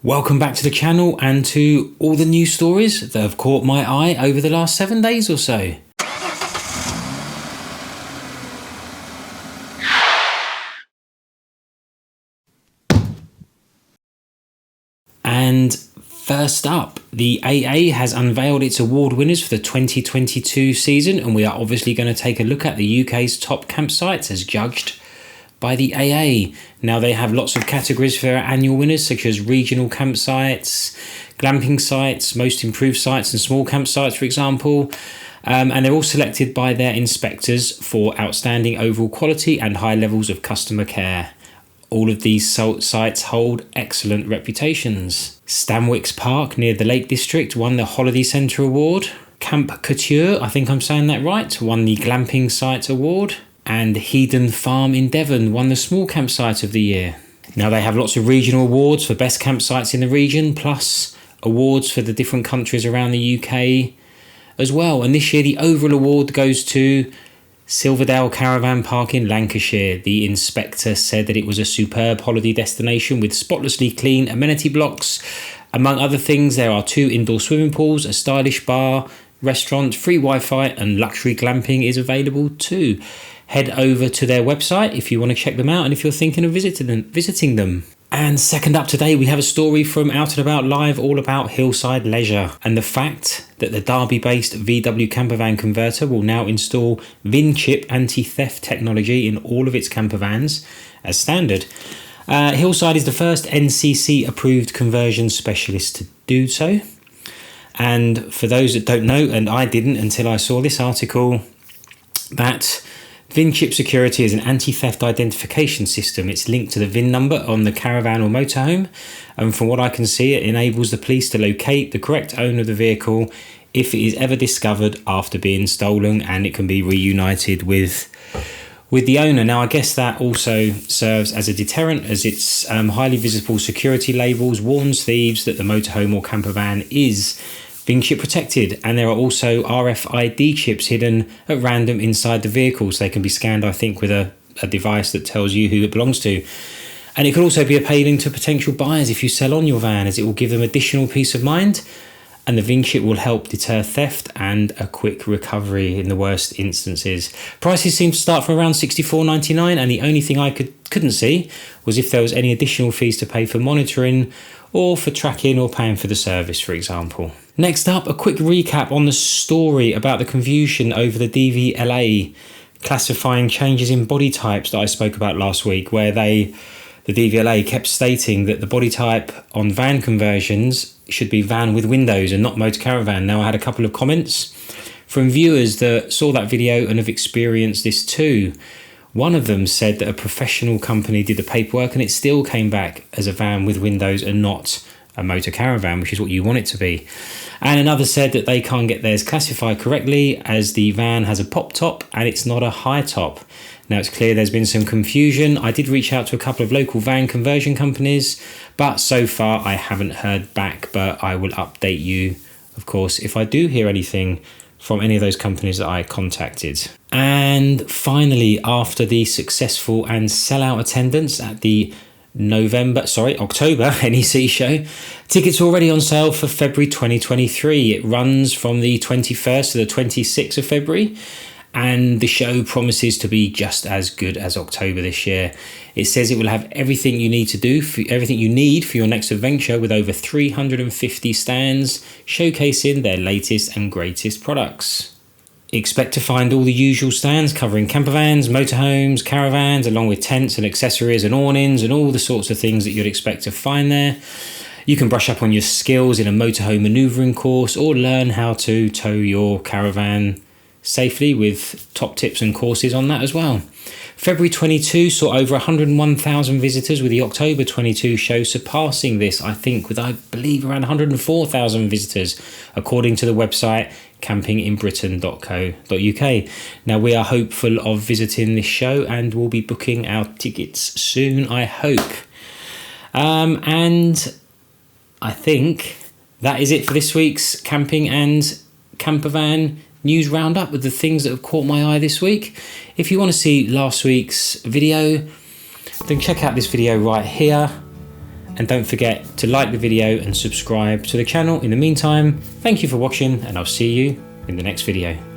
Welcome back to the channel and to all the news stories that have caught my eye over the last 7 days or so. And first up, the AA has unveiled its award winners for the 2022 season, and we are obviously going to take a look at the UK's top campsites as judged by the AA. Now, they have lots of categories for their annual winners, such as regional campsites, glamping sites, most improved sites and small campsites, for example. And they're all selected by their inspectors for outstanding overall quality and high levels of customer care. All of these sites hold excellent reputations. Stanwix Park near the Lake District won the Holiday Centre Award. Camp Couture, I think I'm saying that right, won the Glamping Site Award. And Hedon Farm in Devon won the Small Campsite of the Year. Now, they have lots of regional awards for best campsites in the region, plus awards for the different countries around the UK as well. And this year, the overall award goes to Silverdale Caravan Park in Lancashire. The inspector said that it was a superb holiday destination with spotlessly clean amenity blocks. Among other things, there are 2 indoor swimming pools, a stylish bar, restaurant, free Wi-Fi, and luxury glamping is available too. Head over to their website if you want to check them out and if you're thinking of visiting them. And second up today, we have a story from Out and About Live all about Hillside Leisure and the fact that the Derby-based VW campervan converter will now install VIN Chip anti-theft technology in all of its campervans as standard. Hillside is the first NCC-approved conversion specialist to do so. And for those that don't know, and I didn't until I saw this article, that VIN Chip Security is an anti-theft identification system. It's linked to the VIN number on the caravan or motorhome, and from what I can see, it enables the police to locate the correct owner of the vehicle if it is ever discovered after being stolen, and it can be reunited with the owner. Now, I guess that also serves as a deterrent, as its highly visible security labels warns thieves that the motorhome or campervan is VIN chip protected, and there are also RFID chips hidden at random inside the vehicle, so they can be scanned, I think, with a device that tells you who it belongs to. And it could also be appealing to potential buyers if you sell on your van, as it will give them additional peace of mind, and the VIN chip will help deter theft and a quick recovery in the worst instances. Prices seem to start from around $64.99, and the only thing I couldn't see was if there was any additional fees to pay for monitoring or for tracking or paying for the service, for example. Next up, a quick recap on the story about the confusion over the DVLA classifying changes in body types that I spoke about last week, where the DVLA kept stating that the body type on van conversions should be van with windows and not motor caravan. Now, I had a couple of comments from viewers that saw that video and have experienced this too. One of them said that a professional company did the paperwork and it still came back as a van with windows and not a motor caravan, which is what you want it to be. And another said that they can't get theirs classified correctly as the van has a pop top and it's not a high top. Now, it's clear there's been some confusion. I did reach out to a couple of local van conversion companies, but so far I haven't heard back, but I will update you, of course, if I do hear anything from any of those companies that I contacted. And finally, after the successful and sellout attendance at the October NEC Show, tickets are already on sale for February 2023. It runs from the 21st to the 26th of February, and the show promises to be just as good as October this year. It says it will have everything you need for your next adventure, with over 350 stands showcasing their latest and greatest products. Expect to find all the usual stands covering campervans, motorhomes, caravans, along with tents and accessories and awnings and all the sorts of things that you'd expect to find there. You can brush up on your skills in a motorhome manoeuvring course or learn how to tow your caravan safely with top tips and courses on that as well. February 22 saw over 101,000 visitors, with the October 22 show surpassing this, I think, with, I believe, around 104,000 visitors, according to the website campinginbritain.co.uk. Now, we are hopeful of visiting this show and we'll be booking our tickets soon, I hope. And I think that is it for this week's camping and campervan news roundup with the things that have caught my eye this week. If you want to see last week's video, then check out this video right here. and don't forget to like the video and subscribe to the channel. In the meantime, thank you for watching, and I'll see you in the next video.